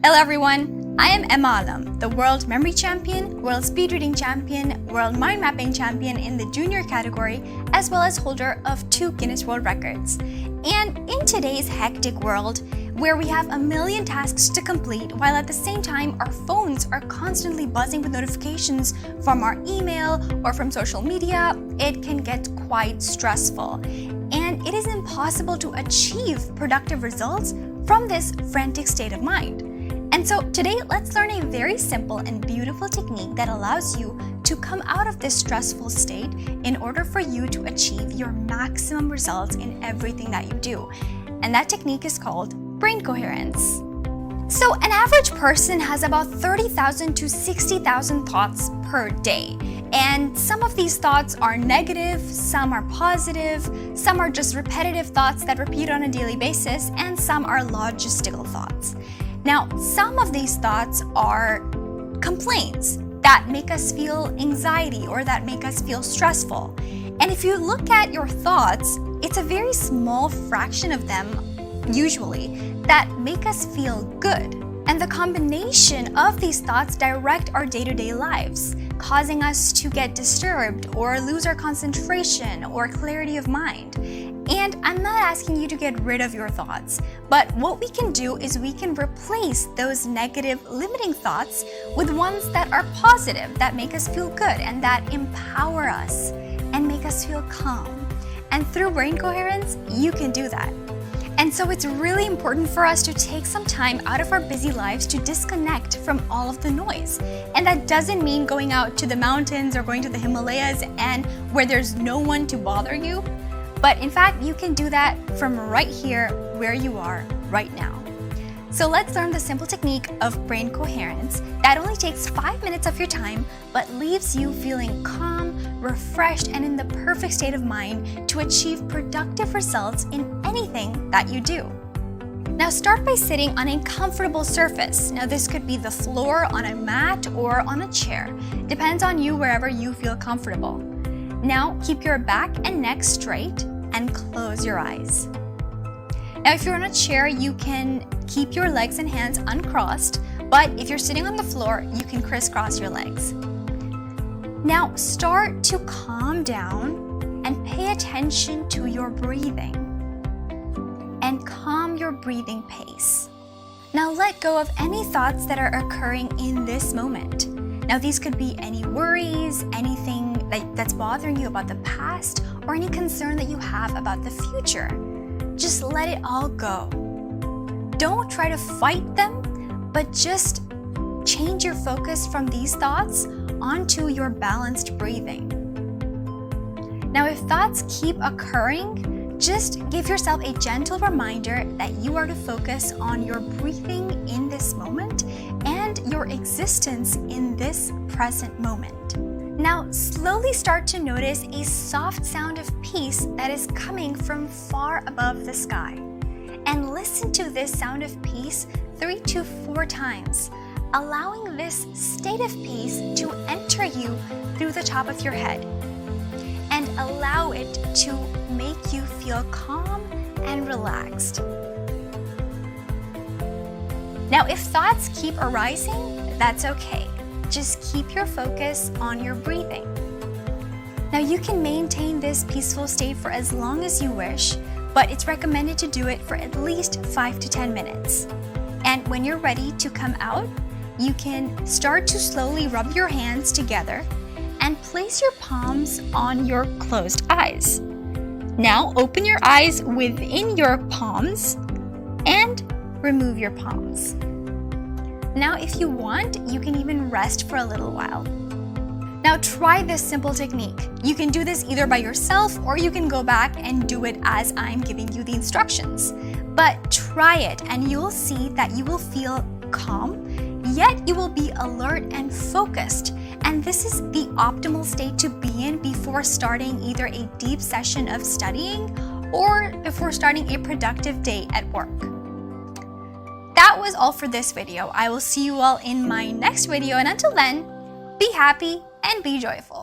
Hello everyone, I am Emma Alam, the World Memory Champion, World Speed Reading Champion, World Mind Mapping Champion in the junior category, as well as holder of 2 Guinness World Records. And in today's hectic world, where we have a million tasks to complete, while at the same time our phones are constantly buzzing with notifications from our email or from social media, it can get quite stressful. And it is impossible to achieve productive results from this frantic state of mind. And so today, let's learn a very simple and beautiful technique that allows you to come out of this stressful state in order for you to achieve your maximum results in everything that you do. And that technique is called brain coherence. So an average person has about 30,000 to 60,000 thoughts per day. And some of these thoughts are negative, some are positive, some are just repetitive thoughts that repeat on a daily basis, and some are logistical thoughts. Now, some of these thoughts are complaints that make us feel anxiety or that make us feel stressful. And if you look at your thoughts, it's a very small fraction of them, usually, that make us feel good. And the combination of these thoughts direct our day-to-day lives, causing us to get disturbed or lose our concentration or clarity of mind. And I'm not asking you to get rid of your thoughts, but what we can do is we can replace those negative limiting thoughts with ones that are positive, that make us feel good and that empower us and make us feel calm. And through brain coherence, you can do that. And so it's really important for us to take some time out of our busy lives to disconnect from all of the noise. And that doesn't mean going out to the mountains or going to the Himalayas and where there's no one to bother you. But in fact, you can do that from right here where you are right now. So let's learn the simple technique of brain coherence that only takes 5 minutes of your time, but leaves you feeling calm, refreshed, and in the perfect state of mind to achieve productive results in anything that you do. Now start by sitting on a comfortable surface. Now this could be the floor, on a mat, or on a chair. Depends on you wherever you feel comfortable. Now keep your back and neck straight and close your eyes. Now if you're on a chair, you can keep your legs and hands uncrossed, but if you're sitting on the floor, you can crisscross your legs. Now start to calm down and pay attention to your breathing and calm your breathing pace. Now let go of any thoughts that are occurring in this moment. Now these could be any worries, anything that's bothering you about the past, or any concern that you have about the future. Just let it all go. Don't try to fight them, but just change your focus from these thoughts onto your balanced breathing. Now, if thoughts keep occurring, just give yourself a gentle reminder that you are to focus on your breathing in this moment and your existence in this present moment. Now, slowly start to notice a soft sound of peace that is coming from far above the sky. And listen to this sound of peace 3 to 4 times, allowing this state of peace to enter you through the top of your head. And allow it to make you feel calm and relaxed. Now, if thoughts keep arising, that's okay. Just keep your focus on your breathing. Now you can maintain this peaceful state for as long as you wish, but it's recommended to do it for at least 5 to 10 minutes. And when you're ready to come out, you can start to slowly rub your hands together and place your palms on your closed eyes. Now open your eyes within your palms and remove your palms. Now, if you want, you can even rest for a little while. Now, try this simple technique. You can do this either by yourself or you can go back and do it as I'm giving you the instructions. But try it and you'll see that you will feel calm, yet you will be alert and focused. And this is the optimal state to be in before starting either a deep session of studying or before starting a productive day at work. That was all for this video. I will see you all in my next video, and until then, be happy and be joyful.